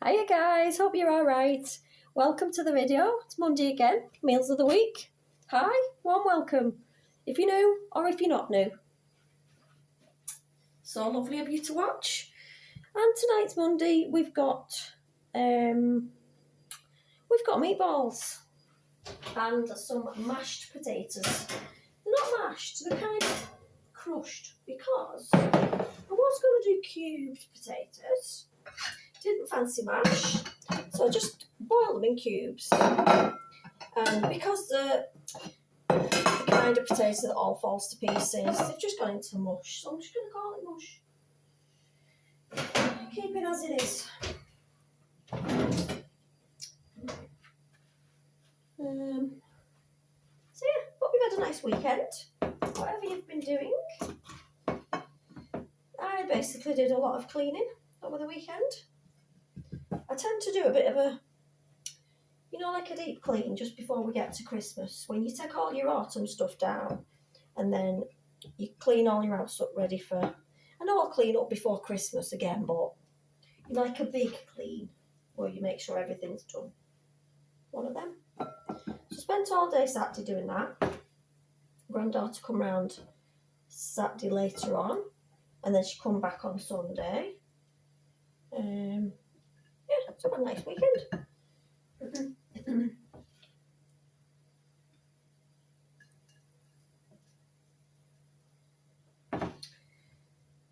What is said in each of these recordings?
Hiya guys, hope you're alright. Welcome to the video. It's Monday again, meals of the week. Hi, warm welcome. If you're new or if you're not new. So lovely of you to watch. And tonight's Monday, we've got meatballs and some mashed potatoes. They're not mashed, they're kind of crushed because I was going to do cubed potatoes. Didn't fancy mash, so I just boiled them in cubes. And because the kind of potato that all falls to pieces, they've just gone into mush, so I'm just going to call it mush. Keep it as it is. So yeah, hope you've had a nice weekend, whatever you've been doing. I basically did a lot of cleaning over the weekend. I tend to do a bit of a, like a deep clean just before we get to Christmas. When you take all your autumn stuff down and then you clean all your house up ready for, I know I'll clean up before Christmas again, but like a big clean where you make sure everything's done. One of them. So spent all day Saturday doing that. Granddaughter come round Saturday later on, and then she come back on Sunday. It's a nice weekend.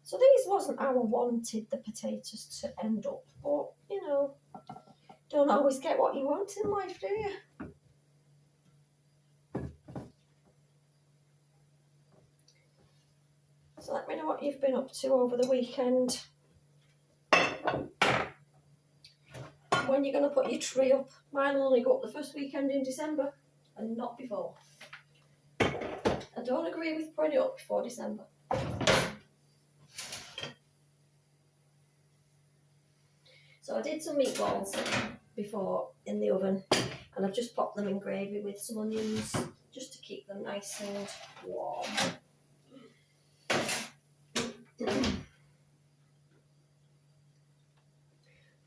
So these wasn't how I wanted the potatoes to end up, but don't always get what you want in life, do you? So let me know what you've been up to over the weekend. When you're going to put your tree up. Mine will only go up the first weekend in December and not before. I don't agree with putting it up before December. So I did some meatballs before in the oven, and I've just popped them in gravy with some onions just to keep them nice and warm.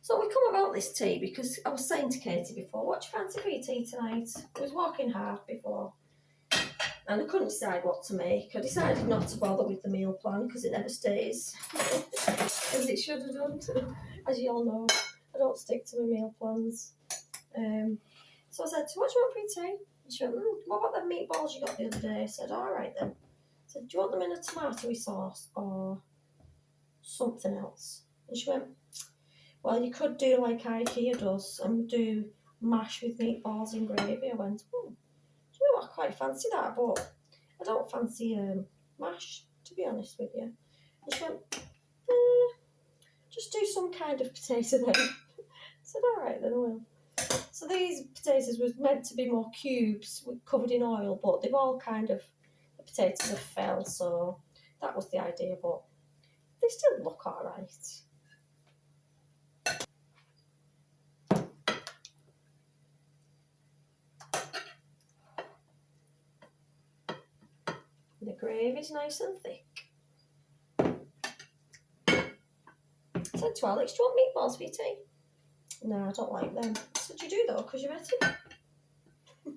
So we come about this tea because I was saying to Katie before, what do you fancy for your tea tonight? I was walking hard before and I couldn't decide what to make. I decided not to bother with the meal plan because it never stays as it should have done. As you all know, I don't stick to my meal plans. So I said, what do you want for your tea? And she went, what about the meatballs you got the other day? I said, all right then. I said, do you want them in a tomatoey sauce or something else? And she went, well, you could do like IKEA does and do mash with meatballs and gravy. I went, do you know what, I quite fancy that, but I don't fancy mash, to be honest with you. And she went, just do some kind of potato then. I said, all right then, I will. So these potatoes was meant to be more cubes covered in oil, but they've all the potatoes have fell, so that was the idea, but they still look all right. The gravy's nice and thick. I said to Alex, do you want meatballs for your tea? No, I don't like them. I said, you do though, because you've ate them. I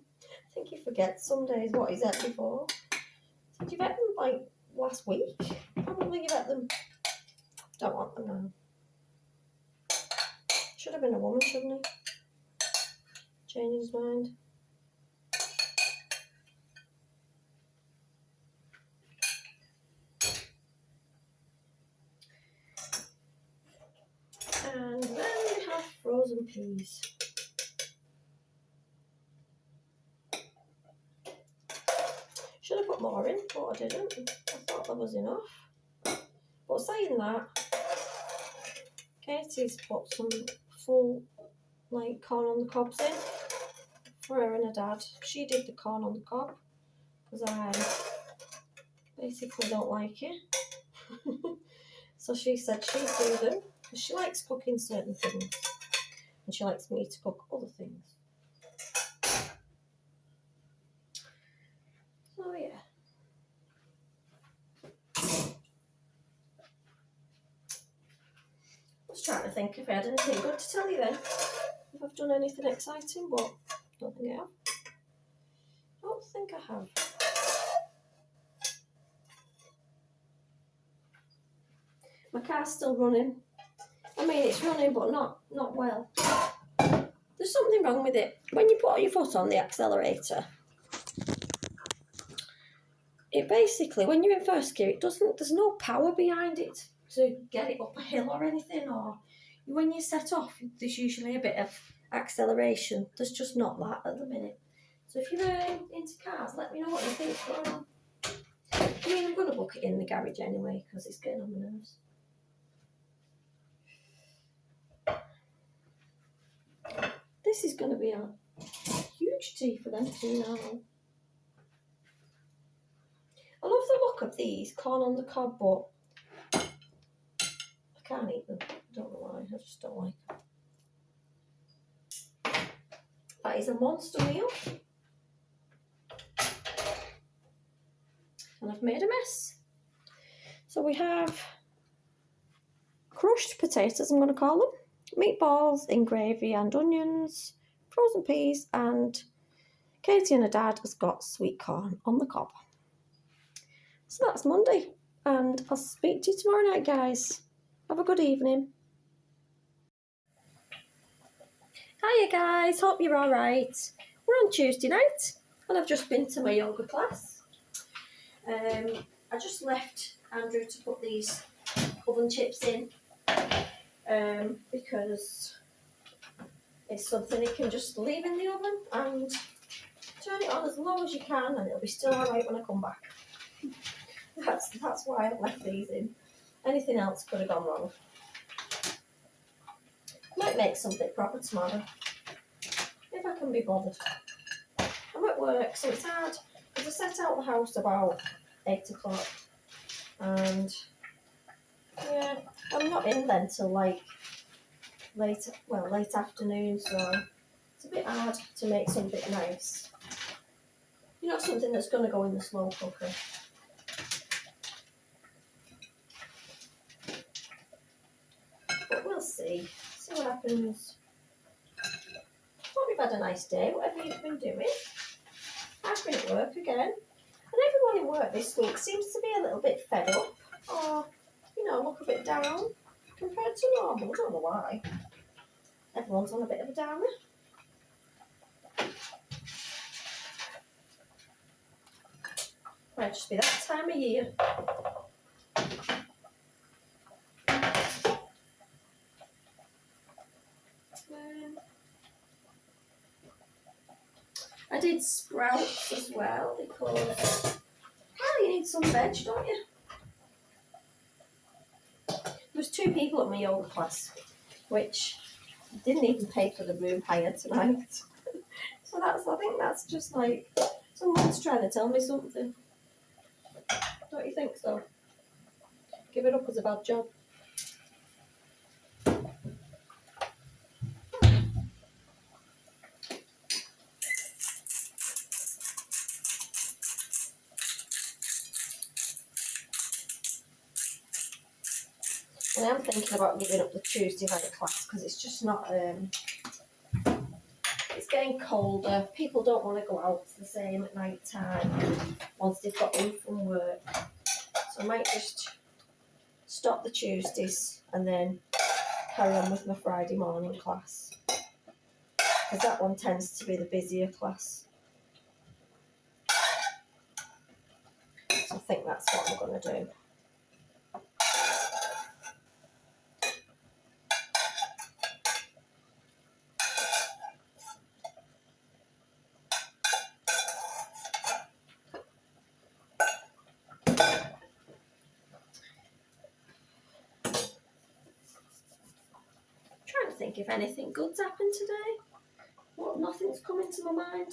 think he forgets some days what he's ate before. I said, you've ate them like last week. Probably you've ate them. Don't want them now. Should have been a woman, shouldn't he? Changing his mind. And then we have frozen peas. Should have put more in, but I didn't. I thought there was enough. But saying that, Katie's put some full corn on the cobs in for her and her dad. She did the corn on the cob because I basically don't like it. So she said she'd do them because she likes cooking certain things and she likes me to cook other things. So yeah. just trying to think if I had anything good to tell you then. If I've done anything exciting, but I don't think I have. I don't think I have. My car's still running. I mean, it's running, but not well. There's something wrong with it. When you put your foot on the accelerator, it basically, when you're in first gear, there's no power behind it to get it up a hill or anything, or when you set off, there's usually a bit of acceleration. There's just not that at the minute. So if you're into cars, let me know what you think's going on. I mean, I'm going to book it in the garage anyway, because it's getting on my nerves. This is going to be a huge tea for them two now. I love the look of these, corn on the cob, but I can't eat them. I don't know why, I just don't like them. That is a monster meal. And I've made a mess. So we have crushed potatoes, I'm going to call them, meatballs in gravy and onions, frozen peas, and Katie and her dad has got sweet corn on the cob. So that's Monday, and I'll speak to you tomorrow night, guys. Have a good evening. Hiya guys, hope you're alright. We're on Tuesday night, and I've just been to my yoga class. I just left Andrew to put these oven chips in, because it's something you can just leave in the oven and turn it on as low as you can, and it'll be still alright when I come back. That's why I left these in. Anything else could have gone wrong. Might make something proper tomorrow, if I can be bothered. I'm at work, so it's hard, because I set out the house about 8 o'clock, and yeah, I'm not in then till like late afternoon, so it's a bit hard to make something nice. You know, something that's going to go in the slow cooker. But we'll see what happens. Hope you've had a nice day, whatever you've been doing. I've been at work again, and everyone in work this week seems to be a little bit fed up, or, you know, look a bit down compared to normal. I don't know why. Everyone's on a bit of a downer. Might just be that time of year. I did sprouts as well, because you need some veg, don't you? There's 2 people at my yoga class, which didn't even pay for the room hire tonight. So I think that's just like someone's trying to tell me something. Don't you think so? Give it up as a bad job. And I'm thinking about giving up the Tuesday night class, because it's just not, it's getting colder. People don't want to go out the same at night time once they've got in from work. So I might just stop the Tuesdays and then carry on with my Friday morning class, because that one tends to be the busier class. So I think that's what I'm going to do. Think if anything good's happened today. Well, nothing's coming to my mind.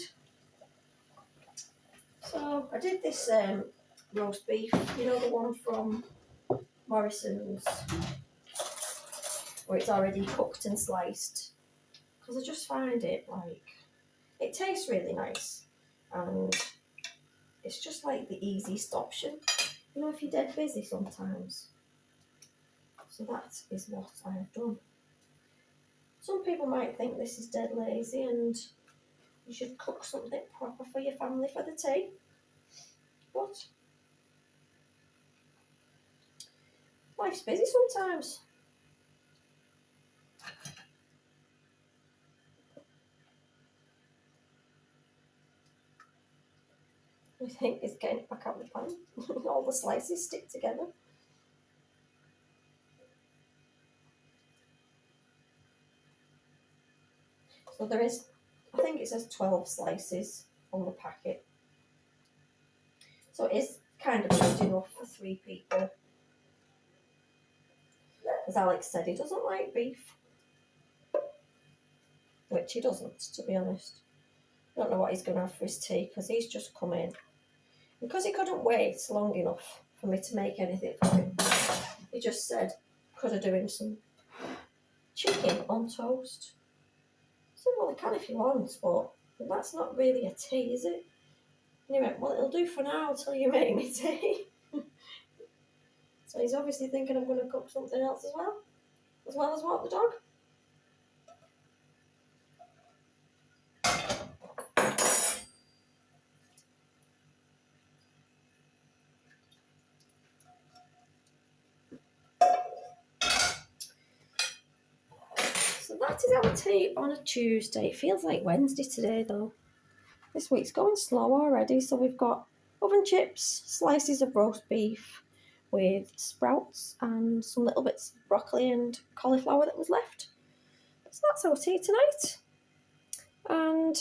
So I did this roast beef, you know, the one from Morrison's, where it's already cooked and sliced, because I just find it like, it tastes really nice, and it's just like the easiest option, you know, if you're dead busy sometimes. So that is what I have done. Some people might think this is dead lazy and you should cook something proper for your family for the tea. But life's busy sometimes. I think it's getting it back out of the pan. All the slices stick together. So there is, I think it says 12 slices on the packet. So it is kind of good enough for 3 people. As Alex said, he doesn't like beef. Which he doesn't, to be honest. I don't know what he's going to have for his tea because he's just come in. Because he couldn't wait long enough for me to make anything for him, he just said, could I do him some chicken on toast? I said, well, I can if you want, but that's not really a tea, is it? And he went, well, it'll do for now till you make me tea. So he's obviously thinking I'm going to cook something else as well as what, the dog? So that is our tea on a Tuesday. It feels like Wednesday today though. This week's going slow already. So we've got oven chips, slices of roast beef with sprouts and some little bits of broccoli and cauliflower that was left. So that's our tea tonight. And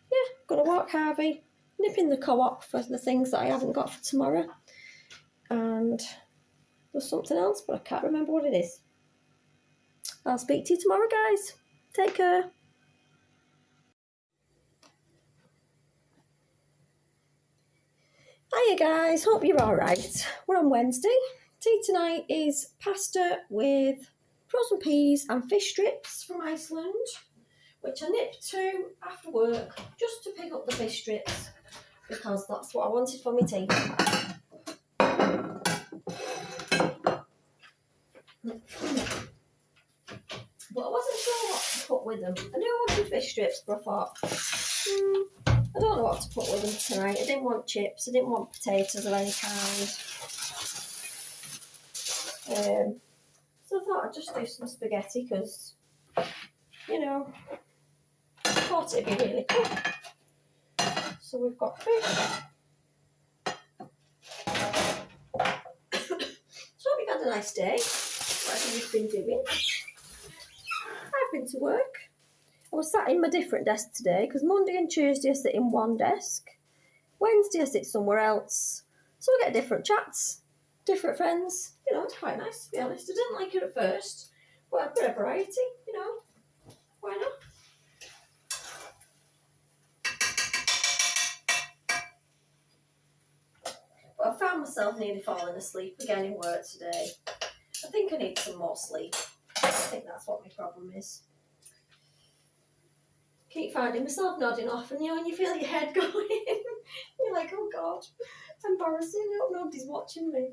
yeah, gonna walk Harvey, nip in the co-op for the things that I haven't got for tomorrow. And there's something else, but I can't remember what it is. I'll speak to you tomorrow, guys. Take care. Hiya guys, hope you're alright. We're on Wednesday. Tea tonight is pasta with frozen peas and fish strips from Iceland, which I nipped to after work just to pick up the fish strips because that's what I wanted for my tea. But I wasn't sure what to put with them. I knew I wanted fish strips, but I thought, I don't know what to put with them tonight. I didn't want chips, I didn't want potatoes of any kind. So I thought I'd just do some spaghetti because, you know, I thought it'd be really quick. So we've got fish. So hope you've had a nice day, whatever you've been doing. I've been to work. I was sat in my different desk today because Monday and Tuesday I sit in one desk. Wednesday I sit somewhere else. So I get different chats, different friends. You know, it's quite nice to be honest. I didn't like it at first, but a bit of variety, you know. Why not? But I found myself nearly falling asleep again in work today. I think I need some more sleep. I think that's what my problem is. Keep finding myself nodding off, and you know, when you feel your head going, you're like, oh God, it's embarrassing. I hope nobody's watching me.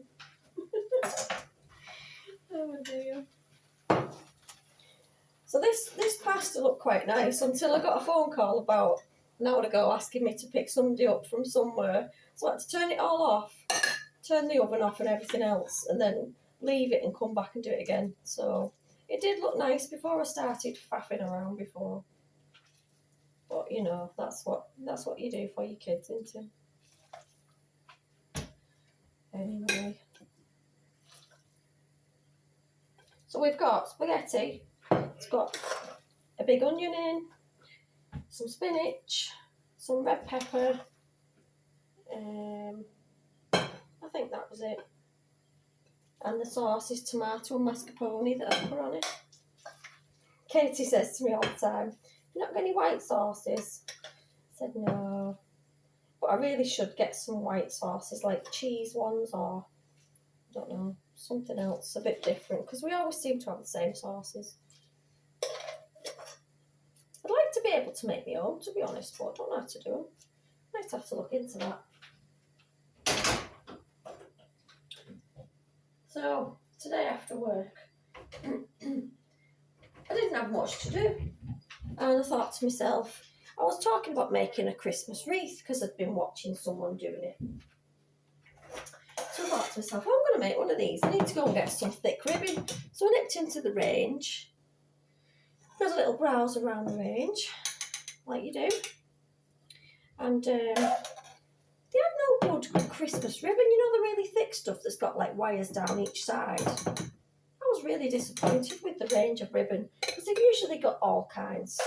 Oh dear. So this pasta looked quite nice until I got a phone call about an hour ago asking me to pick somebody up from somewhere. So I had to turn it all off, turn the oven off and everything else, and then leave it and come back and do it again. So it did look nice before I started faffing around before. But you know, that's what you do for your kids, isn't it? Anyway. So we've got spaghetti. It's got a big onion in, some spinach, some red pepper. I think that was it. And the sauce is tomato and mascarpone that I put on it. Katie says to me all the time, "You not got any white sauces?" I said no. But I really should get some white sauces, like cheese ones or, I don't know, something else a bit different, because we always seem to have the same sauces. I'd like to be able to make my own, to be honest, but I don't know how to do them. I might have to look into that. So, today after work, had much to do. And I thought to myself, I was talking about making a Christmas wreath because I'd been watching someone doing it. So I thought to myself, I'm going to make one of these. I need to go and get some thick ribbon. So I nipped into the range. There's a little browse around the range, like you do. And they had no good Christmas ribbon. You know, the really thick stuff that's got like wires down each side. I was really disappointed with the range of ribbon because they've usually got all kinds.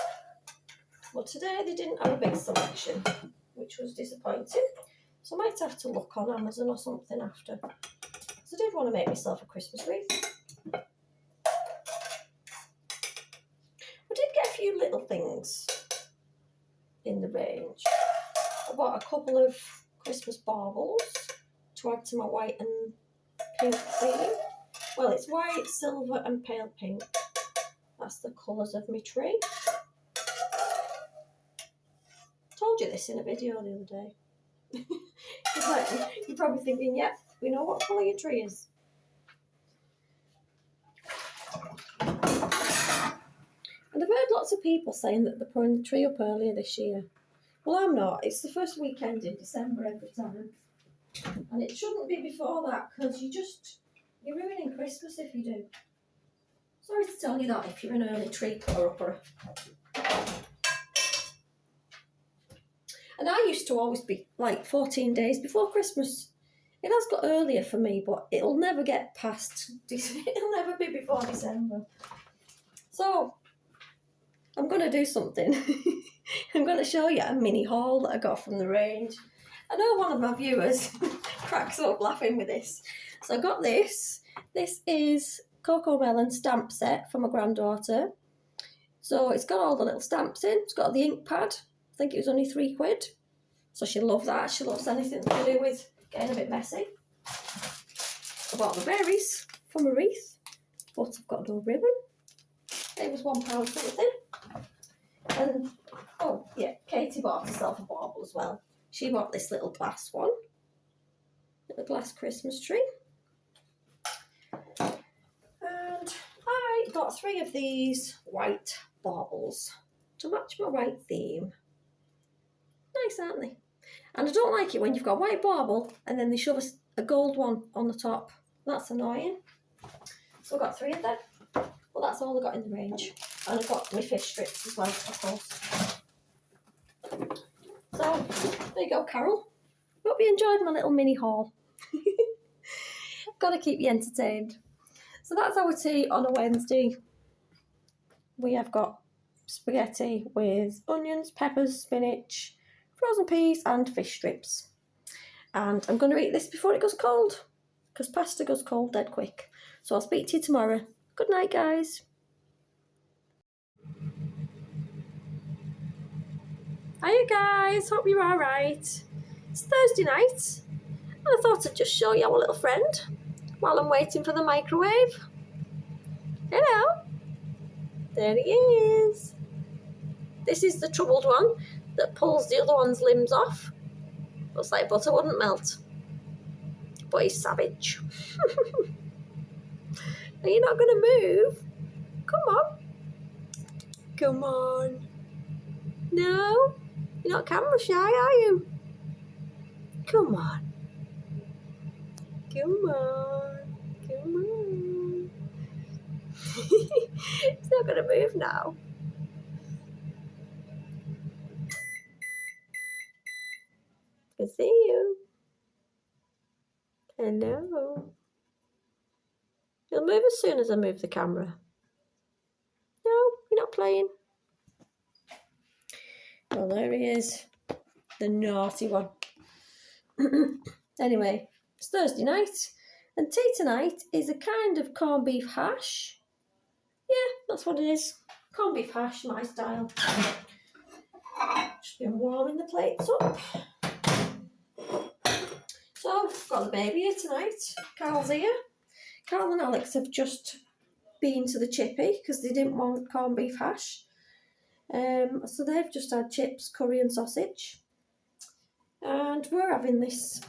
But today they didn't have a big selection, which was disappointing. So I might have to look on Amazon or something after. Because I did want to make myself a Christmas wreath. I did get a few little things in the range. I bought a couple of Christmas baubles to add to my white and pink theme. Well, it's white, silver and pale pink. That's the colours of my tree. Told you this in a video the other day. You're probably thinking, yeah, we know what colour your tree is. And I've heard lots of people saying that they're putting the tree up earlier this year. Well, I'm not. It's the first weekend in December every time. And it shouldn't be before that because you're ruining Christmas if you do. Sorry to tell you that if you're an early tree putter-upper. And I used to always be like 14 days before Christmas. It has got earlier for me, but it'll never get past, it'll never be before December. So, I'm going to do something. I'm going to show you a mini haul that I got from the range. I know one of my viewers cracks up laughing with this. So I got this. This is Coco Melon stamp set for my granddaughter. So it's got all the little stamps in. It's got the ink pad. I think it was only £3. So she'll love that. She loves anything to do with getting a bit messy. I bought the berries from a wreath, but I've got no ribbon. It was £1 something. And, oh yeah, Katie bought herself a bauble as well. She bought this little glass one. Little glass Christmas tree. And I got 3 of these white baubles to match my white theme. Nice, aren't they? And I don't like it when you've got a white bauble and then they shove a gold one on the top. That's annoying. So I got 3 of them. Well, that's all I got in the range. And I got my fish strips as well, of course. So, there you go, Carol. Hope you enjoyed my little mini haul. Got to keep you entertained. So that's our tea on a Wednesday. We have got spaghetti with onions, peppers, spinach, frozen peas and fish strips. And I'm going to eat this before it goes cold, because pasta goes cold dead quick. So I'll speak to you tomorrow. Good night, guys. Hiya guys, hope you're alright. It's Thursday night and I thought I'd just show you our little friend while I'm waiting for the microwave. Hello. There he is. This is the troubled one that pulls the other one's limbs off. Looks like butter wouldn't melt. But he's savage. Are you not going to move? Come on. Come on. No? You're not camera shy, are you? Come on. Come on. Come on. It's not going to move now. I can see you. Hello. You'll move as soon as I move the camera. No, you're not playing. Well, there he is. The naughty one. Anyway, it's Thursday night. And tea tonight is a kind of corned beef hash. Yeah, that's what it is. Corned beef hash, my style. Just been warming the plates up. So, got the baby here tonight. Carl's here. Carl and Alex have just been to the chippy because they didn't want corned beef hash. So they've just had chips, curry and sausage. And we're having this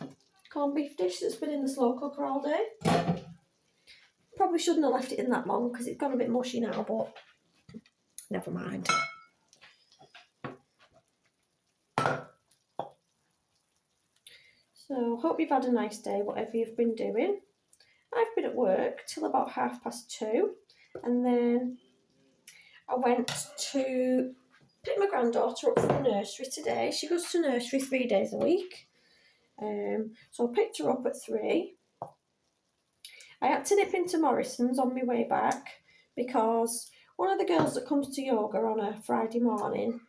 corned beef dish that's been in the slow cooker all day. Probably shouldn't have left it in that long because it's gone a bit mushy now, but never mind. So, hope you've had a nice day, whatever you've been doing. I've been at work till about 2:30, and then I went to pick my granddaughter up from nursery today. She goes to nursery 3 days a week. So I picked her up at 3. I had to nip into Morrison's on my way back because one of the girls that comes to yoga on a Friday morning,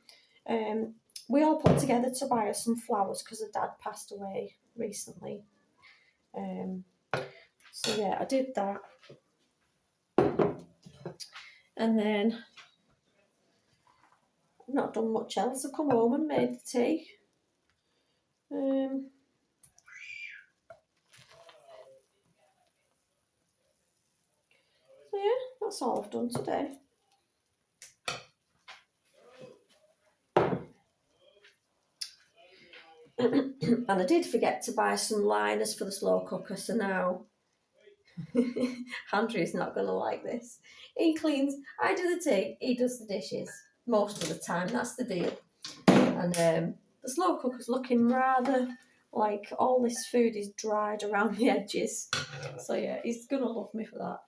we all put together to buy her some flowers because her dad passed away recently. So yeah, I did that. And then I've not done much else. I've come home and made the tea. So yeah, that's all I've done today. And I did forget to buy some liners for the slow cooker, so now Andrew's not going to like this. He cleans, I do the tea, he does the dishes most of the time, that's the deal. And the slow cooker's looking rather like all this food is dried around the edges. So yeah, he's going to love me for that.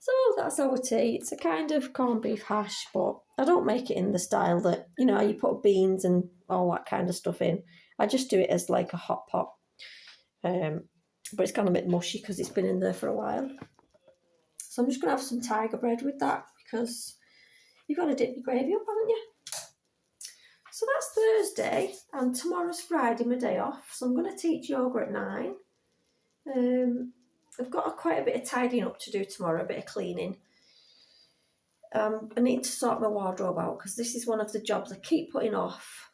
So that's our tea. It's a kind of corned beef hash, but I don't make it in the style that, you know, you put beans and all that kind of stuff in. I just do it as like a hot pot. But it's gone a bit mushy because it's been in there for a while. So I'm just going to have some tiger bread with that because you've got to dip your gravy up, haven't you? So that's Thursday, and tomorrow's Friday, my day off. So I'm going to teach yoga at 9. I've got quite a bit of tidying up to do tomorrow, a bit of cleaning. I need to sort my wardrobe out because this is one of the jobs I keep putting off,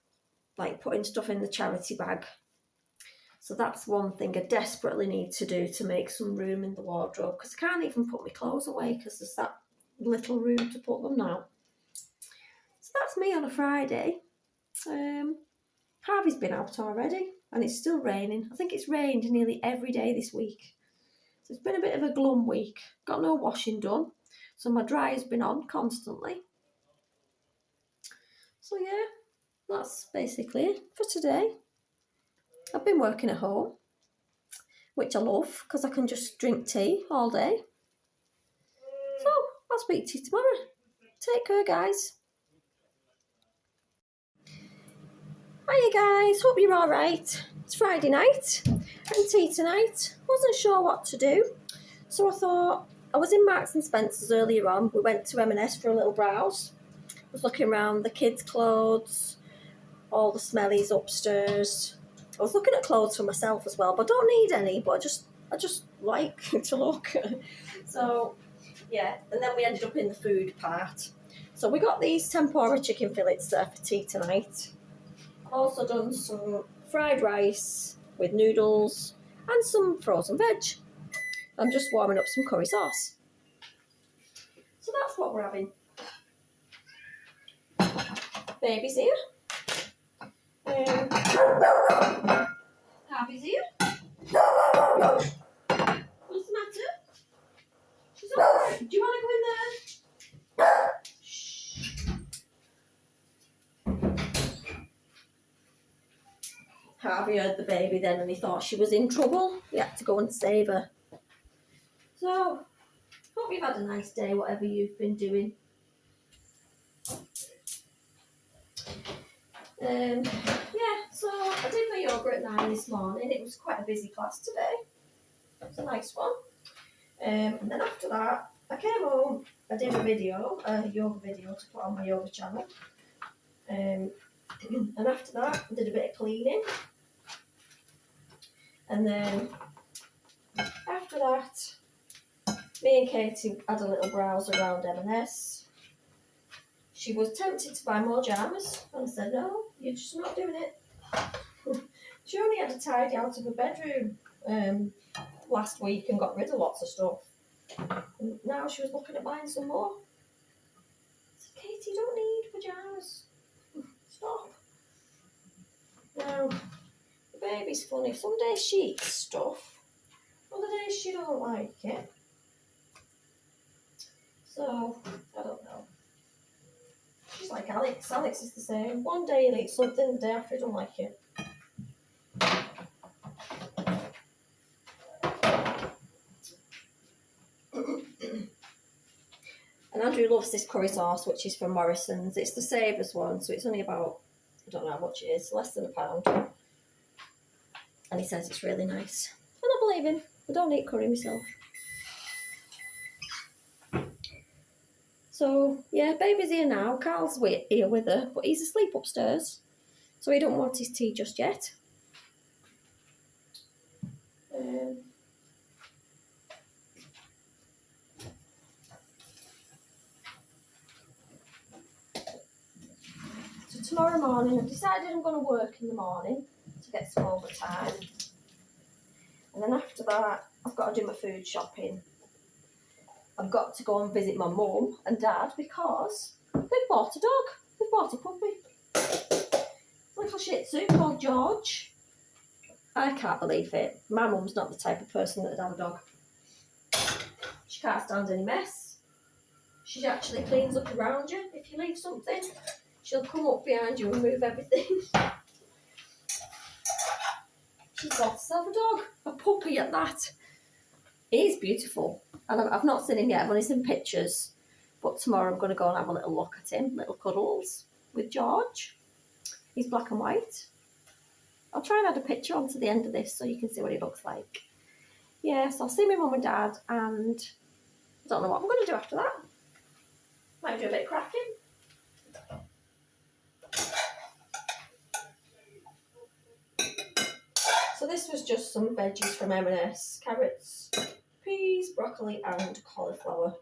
like putting stuff in the charity bag. So that's one thing I desperately need to do to make some room in the wardrobe because I can't even put my clothes away because there's that little room to put them now. So that's me on a Friday. Harvey's been out already and it's still raining. I think it's rained nearly every day this week. So it's been a bit of a glum week. Got no washing done. So my dryer's been on constantly. So yeah, that's basically it for today. I've been working at home, which I love because I can just drink tea all day. So I'll speak to you tomorrow. Take care, guys. Hiya, guys. Hope you're all right. It's Friday night and tea tonight. Wasn't sure what to do, so I thought I was in Marks and Spencer's earlier on. We went to M&S for a little browse. I was looking around the kids' clothes, all the smellies upstairs. I was looking at clothes for myself as well, but I don't need any. But I just like to look. So yeah, and then we ended up in the food part. So we got these tempura chicken fillets there for tea tonight. I've also done some fried rice with noodles and some frozen veg. I'm just warming up some curry sauce. So that's what we're having. Baby's here. Harvey's here. What's the matter? She's alright. Do you want to go in there? Shh. Harvey heard the baby then and he thought she was in trouble. He had to go and save her. So, hope you've had a nice day, whatever you've been doing. Yeah, so I did my yoga at 9 this morning. It was quite a busy class today. It was a nice one. And then after that, I came home. I did a yoga video to put on my yoga channel. And after that, I did a bit of cleaning. And then after that, me and Katie had a little browse around M&S. She was tempted to buy more jammers, and I said, no, you're just not doing it. She only had to tidy out of her bedroom last week and got rid of lots of stuff. And now she was looking at buying some more. I said, Katie, you don't need pyjamas. Stop. Now, the baby's funny. Some days she eats stuff, other days she don't like it. So, I don't know. like Alex. Alex is the same. One day he'll eat something, the day after he don't like it. And Andrew loves this curry sauce, which is from Morrison's. It's the Savers one, so it's only about, I don't know how much it is, less than £1. And he says it's really nice. And I believe him. I don't eat curry myself. So, yeah, baby's here now. Carl's here with her, but he's asleep upstairs. So he don't want his tea just yet. So tomorrow morning, I've decided I'm going to work in the morning to get some overtime. And then after that, I've got to do my food shopping. I've got to go and visit my mum and dad because they've bought a dog. They've bought a puppy. Little Shih Tzu called George. I can't believe it. My mum's not the type of person that'd have a dog. She can't stand any mess. She actually cleans up around you if you leave something. She'll come up behind you and move everything. She's got herself a dog, a puppy at that. He's beautiful. And I've not seen him yet, I've only seen pictures. But tomorrow I'm going to go and have a little look at him, little cuddles with George. He's black and white. I'll try and add a picture onto the end of this so you can see what he looks like. Yes, I'll see my mum and dad, and I don't know what I'm going to do after that. Might do a bit of crafting. So this was just some veggies from M&S, carrots, peas, broccoli and cauliflower.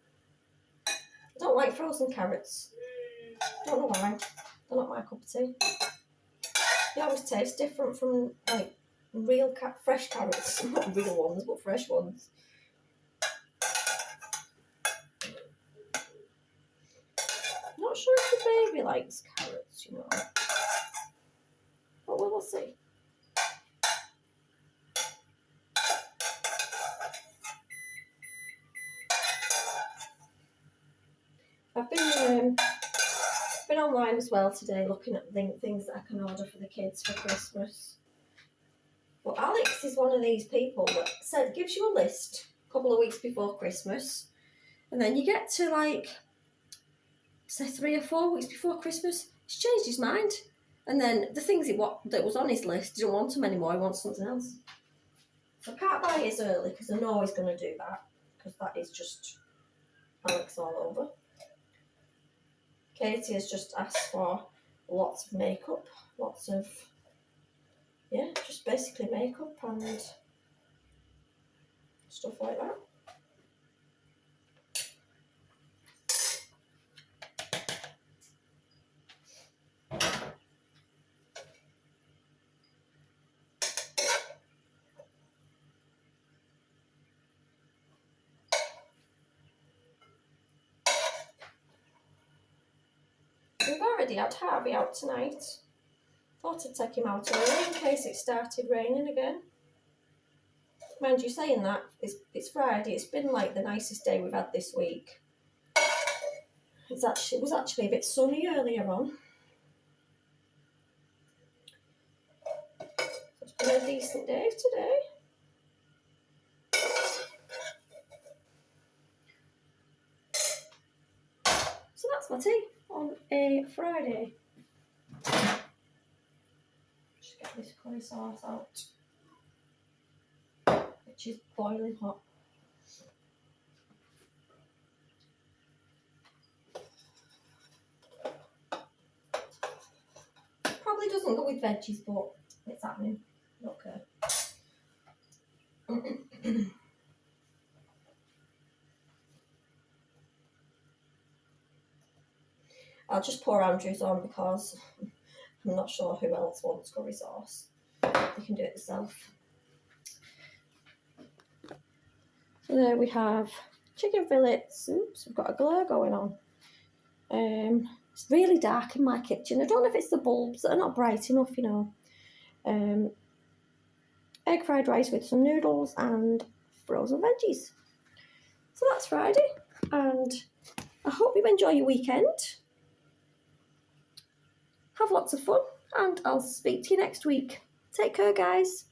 I don't like frozen carrots. Don't know why. They're not my cup of tea. They always taste different from like real fresh carrots. Not real ones, but fresh ones. Not sure if the baby likes carrots, you know. But we'll see. I've been online as well today looking at things that I can order for the kids for Christmas. But Alex is one of these people that gives you a list a couple of weeks before Christmas, and then you get to like, say 3 or 4 weeks before Christmas, he's changed his mind. And then the things that was on his list, he don't want them anymore, he wants something else. So I can't buy his early because I know he's going to do that, because that is just Alex all over. Katie has just asked for lots of makeup, just basically makeup and stuff like that. We've already had Harvey out tonight. Thought I'd take him out early in case it started raining again. Mind you, saying that, it's Friday. It's been like the nicest day we've had this week. It was actually a bit sunny earlier on. It's been a decent day today. So that's my tea on a Friday. Just get this curry sauce out, which is boiling hot. Probably doesn't go with veggies, but it's happening. Okay. I'll just pour Andrew's on because I'm not sure who else wants curry sauce. You can do it yourself. So there we have chicken fillets. Oops, we've got a glare going on. It's really dark in my kitchen. I don't know if it's the bulbs that are not bright enough, you know. Egg fried rice with some noodles and frozen veggies. So that's Friday, and I hope you enjoy your weekend. have lots of fun, and I'll speak to you next week. Take care, guys.